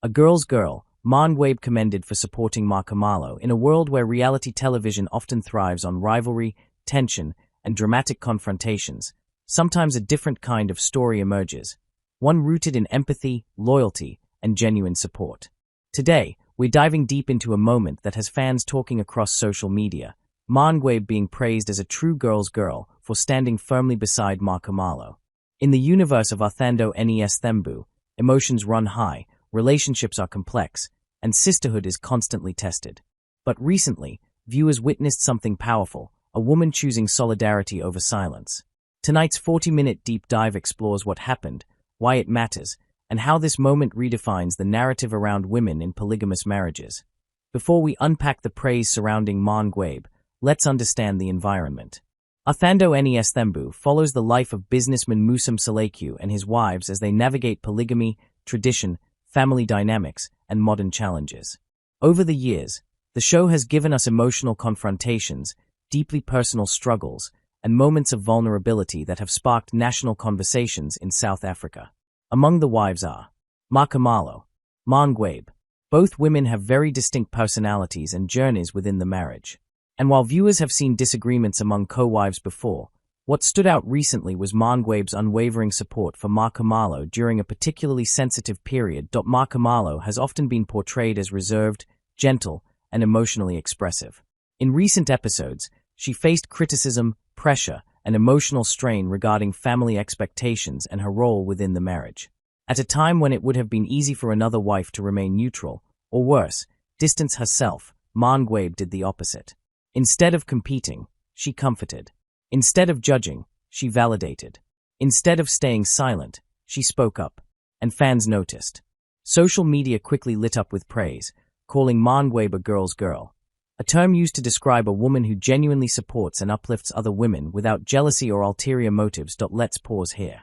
A girl's girl, MaNgwabe commended for supporting MaKhumalo in a world where reality television often thrives on rivalry, tension, and dramatic confrontations. Sometimes a different kind of story emerges, one rooted in empathy, loyalty, and genuine support. Today, we're diving deep into a moment that has fans talking across social media, MaNgwabe being praised as a true girl's girl for standing firmly beside MaKhumalo. In the universe of Athando Nes Thembu, emotions run high, relationships are complex, and sisterhood is constantly tested. But recently, viewers witnessed something powerful, a woman choosing solidarity over silence. Tonight's 40-minute deep dive explores what happened, why it matters, and how this moment redefines the narrative around women in polygamous marriages. Before we unpack the praise surrounding MaNgwabe, let's understand the environment. Athando Nes Thembu follows the life of businessman MaKhumalo and his wives as they navigate polygamy, tradition, family dynamics, and modern challenges. Over the years, the show has given us emotional confrontations, deeply personal struggles, and moments of vulnerability that have sparked national conversations in South Africa. Among the wives are MaKhumalo, MaNgwabe. Both women have very distinct personalities and journeys within the marriage. And while viewers have seen disagreements among co-wives before, what stood out recently was MaNgwabe's unwavering support for MaKhumalo during a particularly sensitive period. MaKhumalo has often been portrayed as reserved, gentle, and emotionally expressive. In recent episodes, she faced criticism, pressure, and emotional strain regarding family expectations and her role within the marriage. At a time when it would have been easy for another wife to remain neutral, or worse, distance herself, MaNgwabe did the opposite. Instead of competing, she comforted. Instead of judging, she validated. Instead of staying silent, she spoke up, and fans noticed. Social media quickly lit up with praise, calling MaNgwabe a girl's girl, a term used to describe a woman who genuinely supports and uplifts other women without jealousy or ulterior motives. Let's pause here.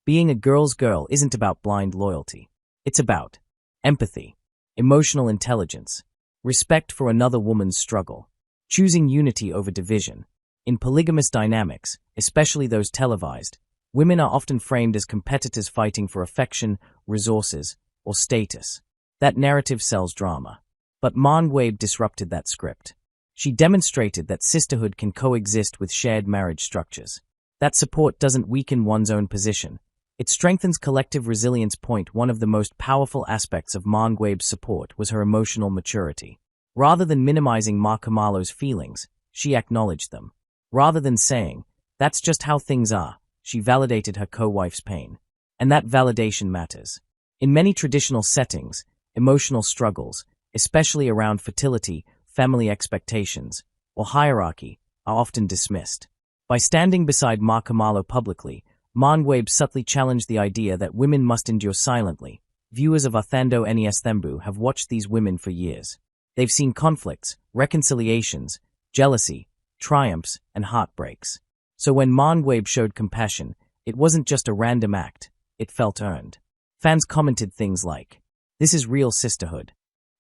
Being a girl's girl isn't about blind loyalty. It's about empathy, emotional intelligence, respect for another woman's struggle, choosing unity over division. In polygamous dynamics, especially those televised, women are often framed as competitors fighting for affection, resources, or status. That narrative sells drama. But MaNgwabe disrupted that script. She demonstrated that sisterhood can coexist with shared marriage structures. That support doesn't weaken one's own position. It strengthens collective resilience. One of the most powerful aspects of MaNgwabe's support was her emotional maturity. Rather than minimizing MaKhumalo's feelings, she acknowledged them. Rather than saying, "That's just how things are," she validated her co-wife's pain. And that validation matters. In many traditional settings, emotional struggles, especially around fertility, family expectations, or hierarchy, are often dismissed. By standing beside MaKhumalo publicly, MaNgwabe subtly challenged the idea that women must endure silently. Viewers of Athando Nes Thembu have watched these women for years. They've seen conflicts, reconciliations, jealousy, triumphs, and heartbreaks. So when MaNgwabe showed compassion, it wasn't just a random act, it felt earned. Fans commented things like, "This is real sisterhood."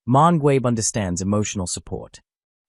MaNgwabe understands emotional support.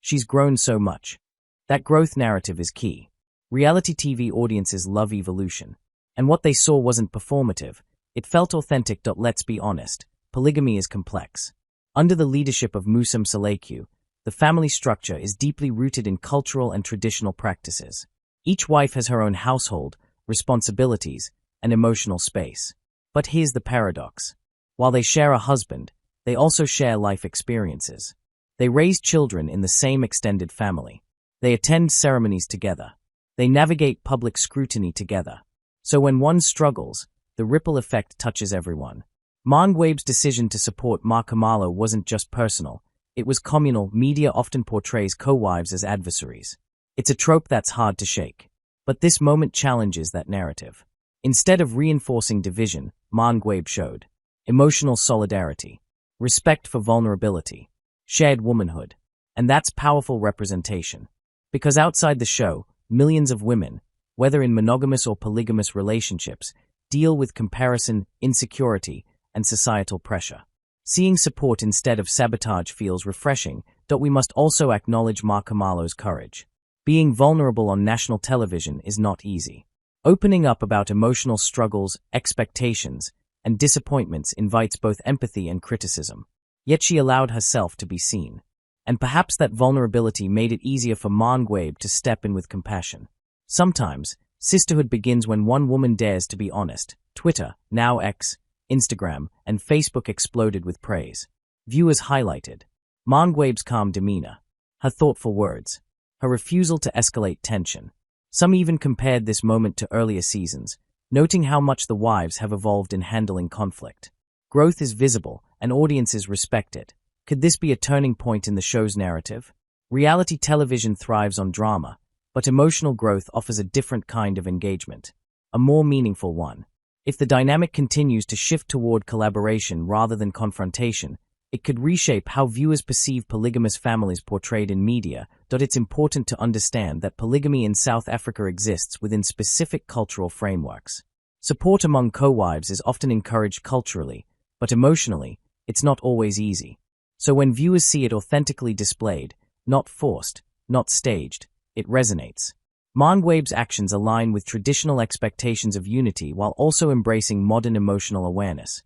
She's grown so much. That growth narrative is key. Reality TV audiences love evolution. And what they saw wasn't performative, it felt authentic. Let's be honest, polygamy is complex. Under the leadership of MaKhumalo, the family structure is deeply rooted in cultural and traditional practices. Each wife has her own household, responsibilities, and emotional space. But here's the paradox. While they share a husband, they also share life experiences. They raise children in the same extended family. They attend ceremonies together. They navigate public scrutiny together. So when one struggles, the ripple effect touches everyone. MaNgwabe's decision to support MaKhumalo wasn't just personal, it was communal. Media often portrays co-wives as adversaries. It's a trope that's hard to shake. But this moment challenges that narrative. Instead of reinforcing division, MaNgwabe showed emotional solidarity, respect for vulnerability, shared womanhood. And that's powerful representation. Because outside the show, millions of women, whether in monogamous or polygamous relationships, deal with comparison, insecurity, and societal pressure. Seeing support instead of sabotage feels refreshing. We must also acknowledge MaKhumalo's courage. Being vulnerable on national television is not easy. Opening up about emotional struggles, expectations, and disappointments invites both empathy and criticism. Yet she allowed herself to be seen. And perhaps that vulnerability made it easier for MaNgwabe to step in with compassion. Sometimes, sisterhood begins when one woman dares to be honest. Twitter, now X, Instagram, and Facebook exploded with praise. Viewers highlighted MaNgwabe's calm demeanor, her thoughtful words, her refusal to escalate tension. Some even compared this moment to earlier seasons, noting how much the wives have evolved in handling conflict. Growth is visible, and audiences respect it. Could this be a turning point in the show's narrative? Reality television thrives on drama, but emotional growth offers a different kind of engagement, a more meaningful one. If the dynamic continues to shift toward collaboration rather than confrontation, it could reshape how viewers perceive polygamous families portrayed in media. It's important to understand that polygamy in South Africa exists within specific cultural frameworks. Support among co-wives is often encouraged culturally, but emotionally, it's not always easy. So when viewers see it authentically displayed, not forced, not staged, it resonates. MaNgwabe's actions align with traditional expectations of unity while also embracing modern emotional awareness.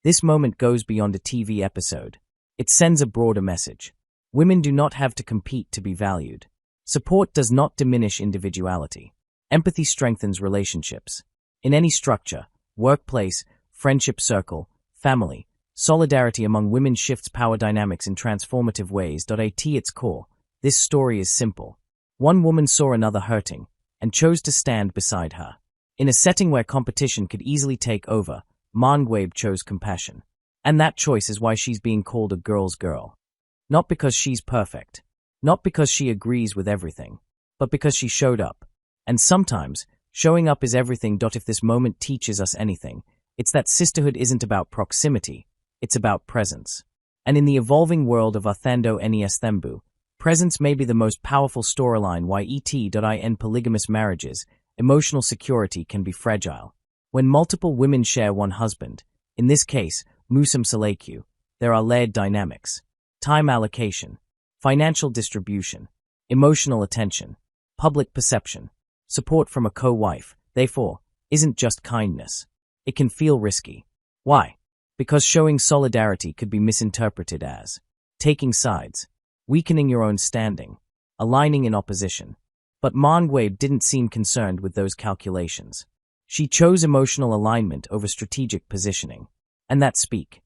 This moment goes beyond a TV episode. It sends a broader message. Women do not have to compete to be valued. Support does not diminish individuality. Empathy strengthens relationships. In any structure, workplace, friendship circle, family, solidarity among women shifts power dynamics in transformative ways. At its core, this story is simple. One woman saw another hurting and chose to stand beside her. In a setting where competition could easily take over, MaNgwabe chose compassion. And that choice is why she's being called a girl's girl. Not because she's perfect, not because she agrees with everything, but because she showed up. And sometimes, showing up is everything. If this moment teaches us anything, it's that sisterhood isn't about proximity, it's about presence. And in the evolving world of Athando Nes Thembu, presence may be the most powerful storyline. In polygamous marriages, emotional security can be fragile. When multiple women share one husband, in this case, Musum Saleku, there are layered dynamics. Time allocation, financial distribution, emotional attention, public perception, support from a co-wife, therefore, isn't just kindness. It can feel risky. Why? Because showing solidarity could be misinterpreted as taking sides, weakening your own standing, aligning in opposition. But MaNgwabe didn't seem concerned with those calculations. She chose emotional alignment over strategic positioning. And that speaks